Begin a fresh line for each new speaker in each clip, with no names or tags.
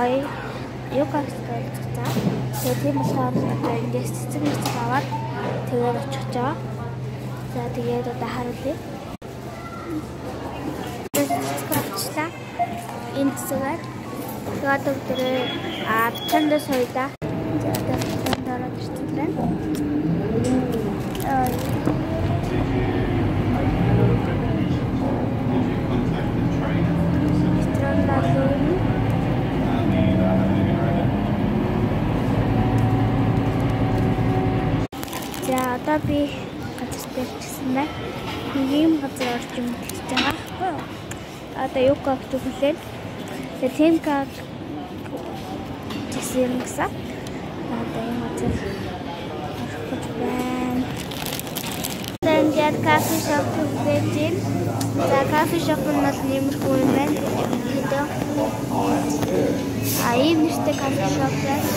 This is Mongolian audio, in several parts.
гоё югаг хэлцэж байгаа. Тэгээд тийм болохоор одоо индээс цэцэг мэцэг аваад тэгээд очих гэж байгаа. За тэгээд одоо харуулъя. Цэцэг энэ цэцгээр тэгээд өдрөө битандас хоёроо за одоо битанд ороод ирчихлээ. За одоо би газар дээр чигсэн байна. Ийм газар орж юм гэж байгаа. Одоо юу гэх төгөлөө. Тэгээ тийм гад чигсэн гэсэн. Одоо юм газар орох байна. Тэгээд кофе шоп гэж юм. За кофе шоп нь бол нэмэрхүү юм байна. Ийм нэртэй кофе шоп байна.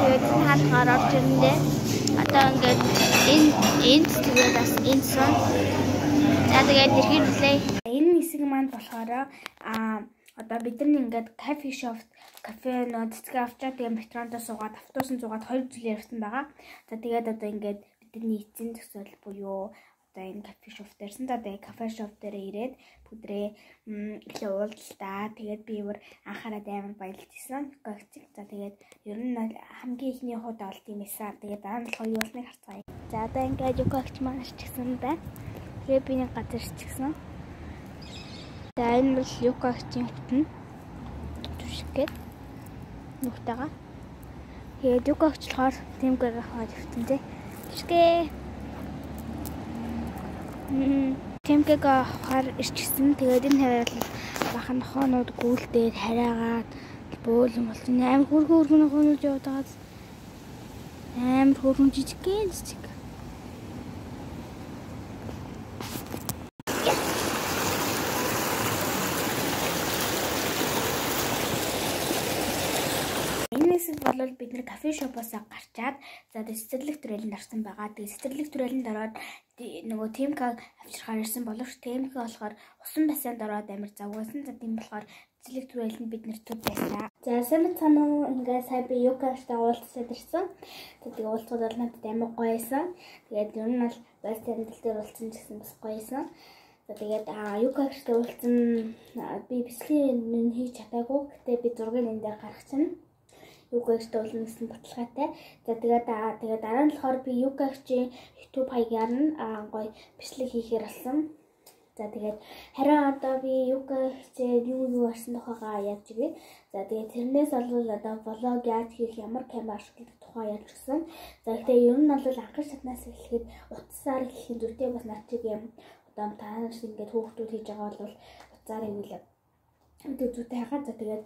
Тэгээд хаалгаар орж ирэндээ одоо ингээд энд тэгээд бас энэ сон. За тэгээд эргүүлээ. Энэ хэсэг маань болохоор одоо бид нар ингээд кофе шоп нөө цэцгээ авчаад тэгээд метрондоо суугаад автобусан зугаад 2 жил ярьсан байгаа. За тэгээд одоо ингээд бидний эцсийн төсөөл буюу одоо энэ кофе шоп дээрсэн. За тэгээд кофе шоп дээр ирээд бүдрээ илүү уулзлаа. Тэгээд би өөр анхаарал амар баярлжсэн. За тэгээд ер нь хамгийн ихний хуудаа олт юм эсаа. Тэгээд дараа нь болохоор юу болсныг харцгаая. За одоо ингээд югагч маань ирчихсэн байна. Тэгээд би нэг газар ирчихсэн. За энэ бол югагчийн хөтөн. Түшгээд нүхтэйгаа. Тэгээд югагч болохоор тэмгээр хаад хөтөнтэй. Түшгээ. Тэмдэг хаар ирчихсэн. Тэгээд энэ хариал бахан нохоонууд гүйлдээд хараагаад бөөлөн болсон. Амар хөргөн нохоонууд яваад байгаа. Амар хөргөн жижигхэн жижиг. Бол бид нэр кофе шопоос гарчаад за цэцэрлэг түрээлэнд орсон байгаа. Тэгээ цэцэрлэг түрээлэнд ороод нөгөө темкаг авчирхаар ирсэн боловч темкаг болохоор усан бассейнд ороод амар завгүйсэн. За тийм болохоор цэцэрлэг түрээлэнд бид нэр төв байсан. За сайн цаанаа ингээд сая би югаштай уулзаад ирсэн. Тэгээ уулзууд бол надад амар гоё байсан. Тэгээд ер нь бол бассейнд дээр уулзсан гэсэн бас гоё байсан. За тэгээд югаштай уулзсан би бэлгийн хийж чадаагүй. Гэтэ би зургийг энэ дээр гаргачихна. Югагчтай уулзсан гэсэн баталгаатай. За тэгээд дараа нь болохоор би югагчийн YouTube хаягаар нь гоё бичлэг хийхээр болсон. За тэгээд харин одоо би югагчээ юу арсан тухайгаа яаж игээ. За тэгээд тэрнээс бол одоо влог яаж хийх, ямар камер ашиглах тухай яаж гисэн. За гэхдээ ер нь бол анхны шатнаас эхлэхэд утсаар хийх зүртэй бас наачиг юм. Одоо тааш ингээд хөөхтүүд хийж байгаа бол утсаар хийвэл өдөө зүйтэй хахаа. За тэгээд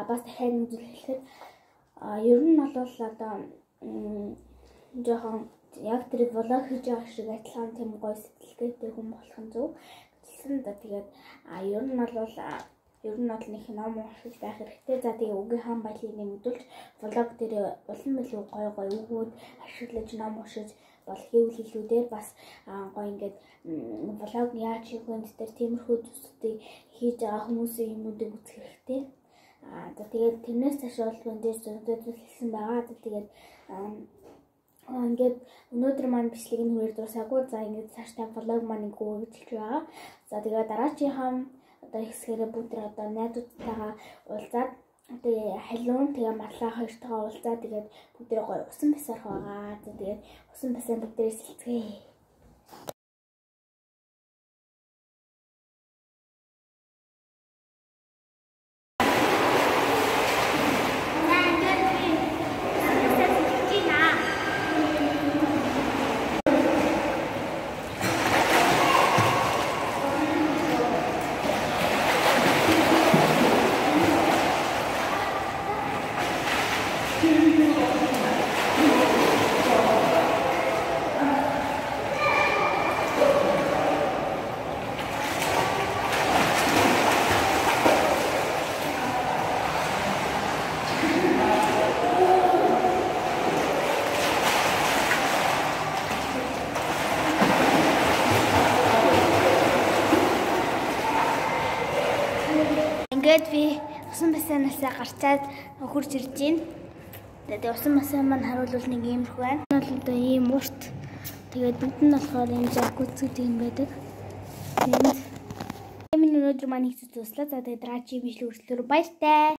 бас дахиад нэг зүйл хэлэхэд ер нь бол одоо жоохон яг тэр влог хийж байгаа шиг адилхан тийм гоё сэтгэлгээтэй хүн болох нь зөв. Гэсэн да тэгээд ер нь бол нэг ном уншиж байх хэрэгтэй. За тэгээ үгийн хаан баялыг нэмэгдүүлж влог дээр улам илүү гоё өгөөд ашиглаж ном уншиж бол хийвэл илүүдээр бас гоё ингээд влог яаж хийх вэ гэдэг тиймэрхүү зүйлсүүдийг хийж байгаа хүмүүсийн юмнуудыг үзэх хэрэгтэй. За тэгээд тэрнээс цааш бол эндээс зөвлөсөн байгаа. Тэгээд ингээд өнөөдөр маань бичлэг нь хүрээд дуусаагүй. За ингээд цаашдаа влог маань өгөөж хэлж байгаа. За тэгээд дараачихын одоо хэсгээрээ бүгд одоо найзуудтайгаа уулзаад тэгээ халуун тэгээ марлаа хоёртойгоо уулзаад тэгээд бүгд гоё усан басарх байгаа. За тэгээд усан басаа бүгдээс хэлцгээе. ингээд би усан бассейнасаа гарчаад хурж ирж байна. Тэгээд усан бассейн маань харуулвал нэг иймэрхүү байна. Энэ бол одоо ийм урт. Тэгээд бүгд нь болохоор энэ жакузи гэдэг юм байдаг. Тэгээд өнөөдөр маань хийх зүйлслээ. За тэгээд дараагийн бичлэг үргэлжлүүлээ. Баяртай.